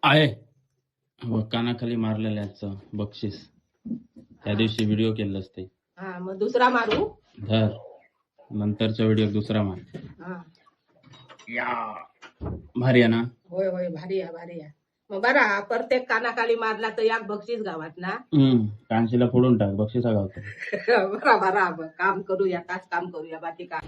आहे. हो, कानाखाली मारलेल्याचं बक्षीस त्या दिवशी व्हिडिओ केलं असते. हा मग दुसरा मारू. धर नंतरचा व्हिडिओ दुसरा मार. हा या भारी आहे ना. होय होय भारी आहे भारी आहे. मग बरा प्रत्येक कानाखाली मारला तर एक बक्षीस गावात ना. कांशीला फोडून टाक बक्षिसा गावतो. बरा बरा काम करूया काच काम करूया बाकी काय.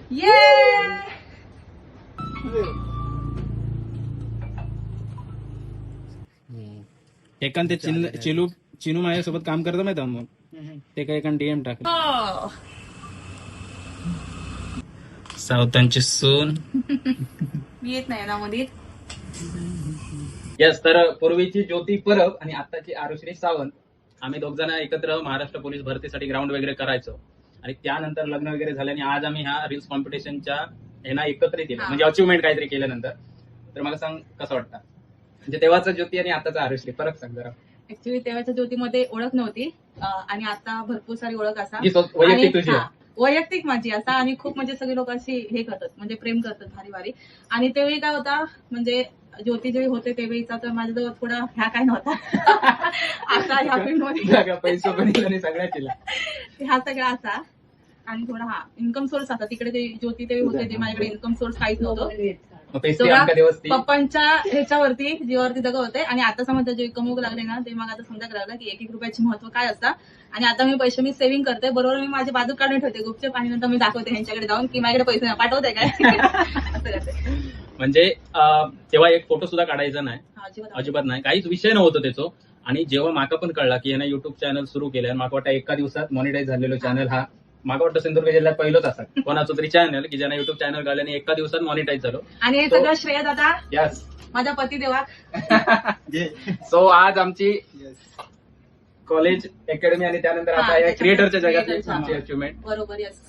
एकान ते चिनू माझ्यासोबत काम करतं माहिती मग ते काय एकान डीएम टाकलं. सावतांची सून मी येत नाही ना मध्ये. यस. तर पूर्वीची ज्योती परब आणि आताची आरुश्री सावंत आम्ही दोघ जण एकत्र महाराष्ट्र पोलीस भरतीसाठी ग्राउंड वगैरे करायचो आणि त्यानंतर लग्न वगैरे झाल्याने आज आम्ही ह्या रील्स कॉम्पिटिशनच्या ह्यांना एकत्रित केलं म्हणजे अचिव्हमेंट काहीतरी केल्यानंतर. तर मला सांग कसं वाटतं म्हणजे तेव्हाचा ज्योती आणि आताचा आरुश्री फरक सांग जरा. ऍक्च्युली तेव्हाच्या ज्योतीमध्ये ओळख नव्हती आणि आता भरपूर सारी ओळख असा वैयक्तिक तुझी वैयक्तिक माझी असा आणि खूप म्हणजे सगळे लोक अशी हे करतात म्हणजे प्रेम करतात भारी भारी. आणि तेवेळी काय होता म्हणजे ज्योती जेव्हा होते तेवेळीचा तर माझ्याजवळ थोडा ह्या काय नव्हता. आता ह्या फील्डमध्ये पैसे पण सगळ्या केला हा सगळा असा आणि थोडा हा इन्कम सोर्स आता तिकडे ते ज्योती तेव्हा होते ते माझ्याकडे इन्कम सोर्स काहीच नव्हतं. पप्पांच्या ह्याच्यावरती जीवावरती जगत होते आणि आता समजा जे कमवू लागले ना ते मग आता समजायला लागलं की एक रुपयाचे महत्व काय असतं. आणि आता मी पैसे मी सेव्हिंग करते बरोबर मी माझी बाजू काढून ठेवते गुपचूप आणि नंतर मी दाखवते ह्यांच्याकडे जाऊन की माझ्याकडे पैसे पाठवते काय असं करते. म्हणजे तेव्हा एक फोटो सुद्धा काढायचा नाही अजिबात नाही काहीच विषय नव्हतं त्याचं. आणि जेव्हा माका पण कळला की यानं युट्यूब चॅनल सुरू केलं माका वाटतं एका दिवसात मॉनिटाईज झालेलं चॅनल हा मागा वाटतं सिंधुदुर्ग जिल्ह्यात पहिलंच असं कोणाचं तरी चॅनल की ज्यांना युट्यूब चॅनल काढल्याने एका दिवसात मॉनिटाईज झालं. आणि हे सगळं श्रेय दादा यस माझ्या पती देवा. सो आज आमची कॉलेज अकॅडमी आणि त्यानंतर आता या क्रिएटरच्या जगातली आमची अचिव्हमेंट. बरोबर यस.